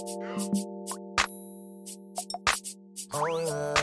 Oh yeah.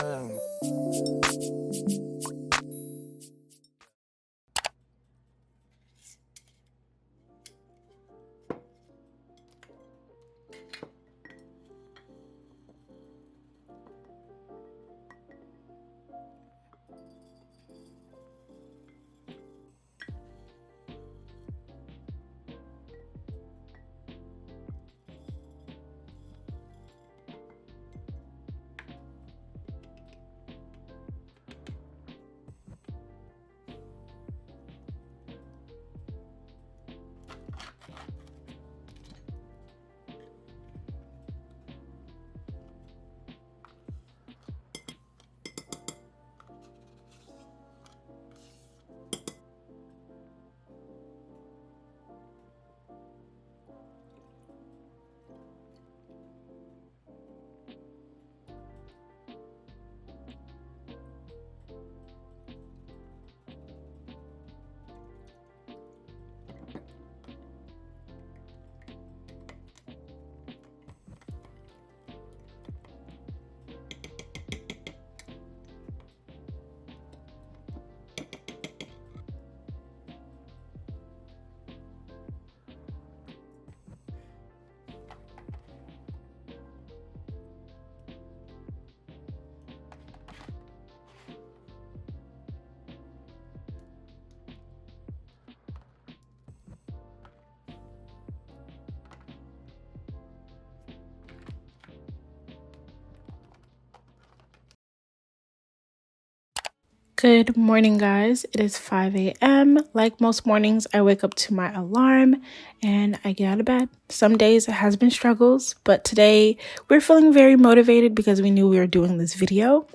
Good morning, guys. It is 5 a.m. Like most mornings, I wake up to my alarm and I get out of bed. Some days it has been struggles, but today we're feeling very motivated because we knew we were doing this video.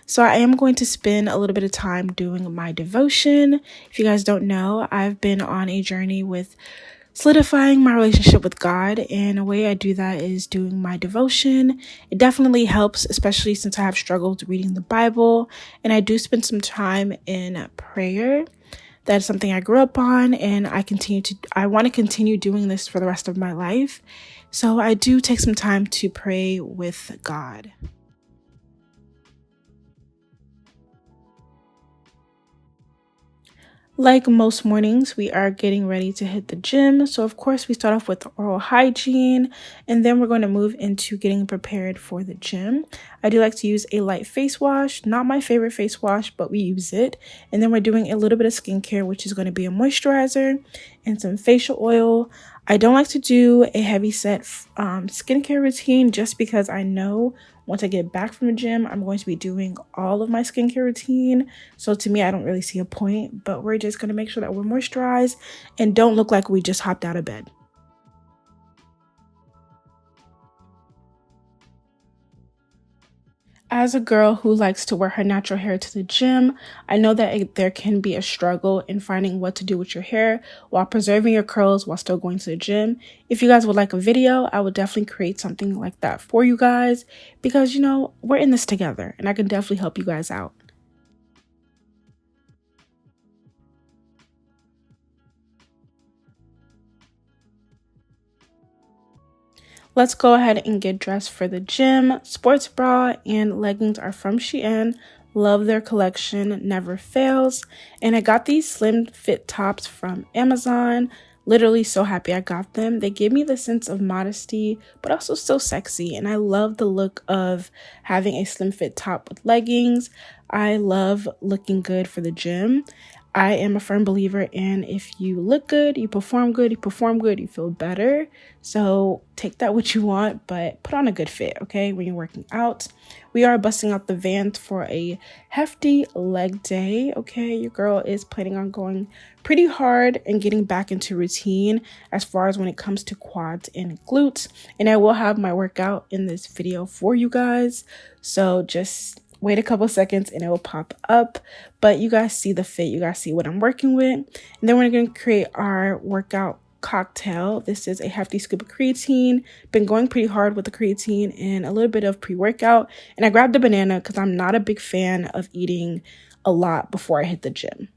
So I am going to spend a little bit of time doing my devotion. If you guys don't know, I've been on a journey with solidifying my relationship with God, and a way I do that is doing my devotion. It definitely helps, especially since I have struggled reading the Bible, and I do spend some time in prayer. That's something I grew up on, and I want to continue doing this for the rest of my life. So I do take some time to pray with God. Like most mornings, we are getting ready to hit the gym. So of course we start off with oral hygiene, and then we're going to move into getting prepared for the gym. I do like to use a light face wash, not my favorite face wash, but we use it. And then we're doing a little bit of skincare, which is going to be a moisturizer and some facial oil. I don't like to do a heavy set skincare routine just because I know once I get back from the gym, I'm going to be doing all of my skincare routine. So to me, I don't really see a point, but we're just going to make sure that we're moisturized and don't look like we just hopped out of bed. As a girl who likes to wear her natural hair to the gym, I know that there can be a struggle in finding what to do with your hair while preserving your curls while still going to the gym. If you guys would like a video, I would definitely create something like that for you guys because, we're in this together and I can definitely help you guys out. Let's go ahead and get dressed for the gym. Sports bra and leggings are from Shein. Love their collection, never fails. And I got these slim fit tops from Amazon. Literally so happy I got them. They give me the sense of modesty, but also still sexy. And I love the look of having a slim fit top with leggings. I love looking good for the gym. I am a firm believer in if you look good, you perform good, you feel better. So take that what you want, but put on a good fit, okay, when you're working out. We are busting out the Vans for a hefty leg day, okay? Your girl is planning on going pretty hard and getting back into routine as far as when it comes to quads and glutes. And I will have my workout in this video for you guys. So just wait a couple seconds and it will pop up, but you guys see the fit, you guys see what I'm working with. And then we're going to create our workout cocktail. This is a hefty scoop of creatine. Been going pretty hard with the creatine and a little bit of pre-workout, and I grabbed a banana because I'm not a big fan of eating a lot before I hit the gym.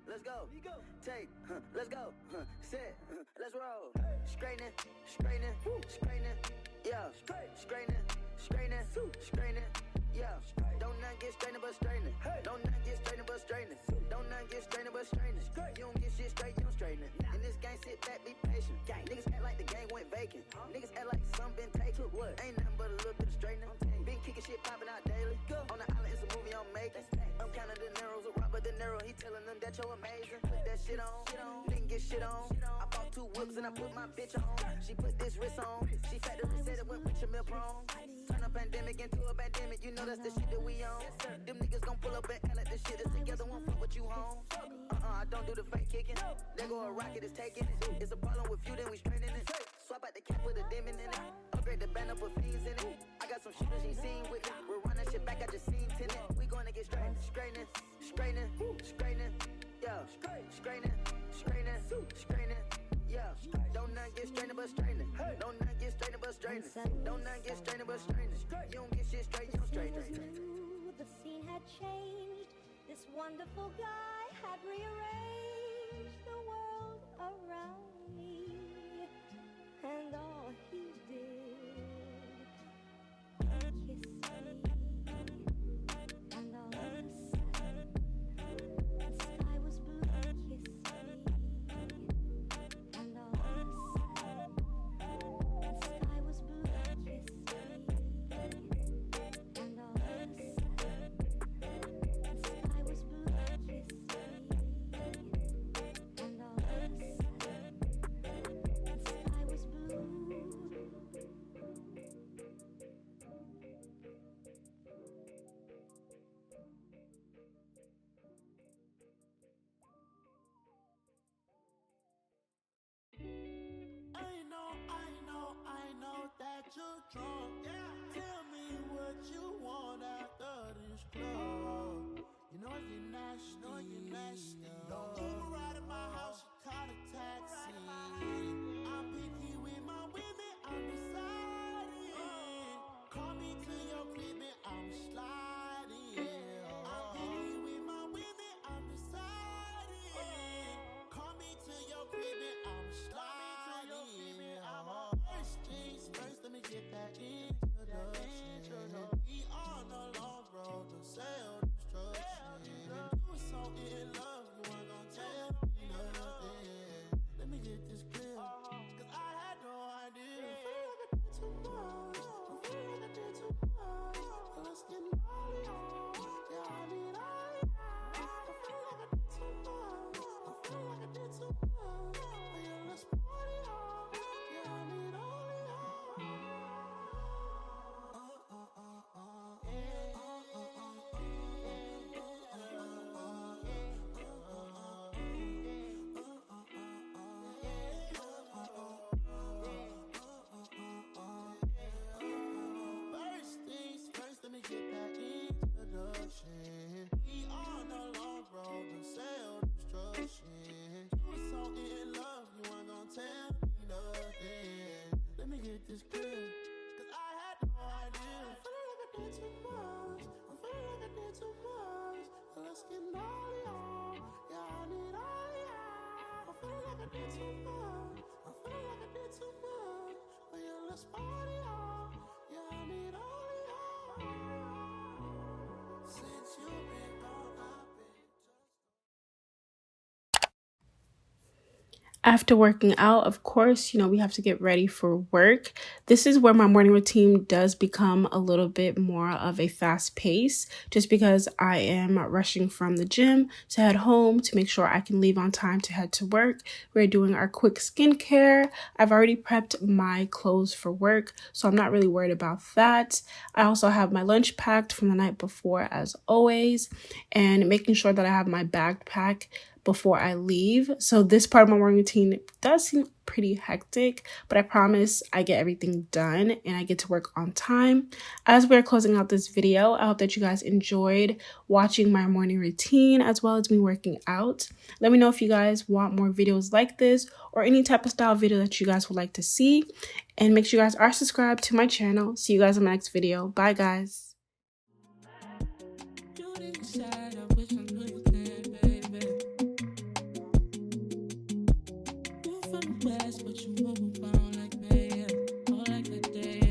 let's go. Take, let's go. Sit, let's roll. Straightening, yeah. Straightening, yeah. Don't not get strained but straightening. Don't not get strained but straightening. Don't not get strained but straightening. You don't get shit straight, you don't straighten it. In this game, sit back, be patient. Niggas act like the game went vacant. Niggas act like something been taken. What? Ain't nothing but a little bit of straightening. Been kicking shit popping out daily. On the island, it's a movie I'm making. I'm counting De Niro's with Robert De Niro. He telling them that you're amazing. Put that shit on. Didn't get shit on. I bought 2 whips and I put my bitch on. She put this wrist on. She factory said it went rich and meal prone. Turn a pandemic into a pandemic. You know that's the shit that we on. Them niggas gon' pull up and act like this shit is together. Won't fuck with you home. I don't do the fake kicking. There go a rocket, is taking it. It's a problem with you, then we straightening it. Swap out the cap with a demon in it. Upgrade the band up with fiends in it. I got some shooters you seen with it. We're running shit back, I just seen tenant. We gonna get straightening, yeah. Straightening, yeah. Don't not get strained but straightening. Don't not get strained but straightening. Don't not get strained but straightening. You don't get shit straight, you don't straighten it. The scene had changed. This wonderful guy had rearranged the world around me, and all he did kiss me, and all of a sudden the sky was blue. Kiss me, and all of a sudden the sky was blue. Kiss me, and all of a sudden you're drunk. Tell me what you want after this club. You know you're nasty. Don't even ride in my house, you call a taxi. I'm picky with my women, I'm deciding. Call me to your crib and I'm sliding. I'm picky with my women, I'm deciding. Call me to your crib and I'm sliding. First things first, let me get that introduction. We on a long road to self-destruction. You were so in love, you weren't gonna tell me nothing. Let me get this clear, cause I had no idea. I feel like I did too much. Let's get gnarly on. Yeah, I need all y'all. I feel like I did too much. But yeah, let's party on. Yeah, I need all y'all. First things first, let me get that introduction. We on a long road to self-destruction. You were so in love, you weren't gonna tell me nothing. Let me get this clear, cause I had no idea. I feel like I did too much. Let's get gnarly on. Yeah, I need all y'all. I feel like I did too much. But yeah, let's party on. Yeah, I need all y'all. Since you've been gone, I've been After working out, of course, we have to get ready for work. This is where my morning routine does become a little bit more of a fast pace, just because I am rushing from the gym to head home to make sure I can leave on time to head to work. We're doing our quick skincare. I've already prepped my clothes for work, so I'm not really worried about that. I also have my lunch packed from the night before, as always, and making sure that I have my bag packed before I leave. So this part of my morning routine does seem pretty hectic, but I promise I get everything done and I get to work on time. As we're closing out this video, I hope that you guys enjoyed watching my morning routine as well as me working out. Let me know if you guys want more videos like this or any type of style video that you guys would like to see. And make sure you guys are subscribed to my channel. See you guys in my next video. Bye, guys. from the west, but you move around like Bay. All like that day.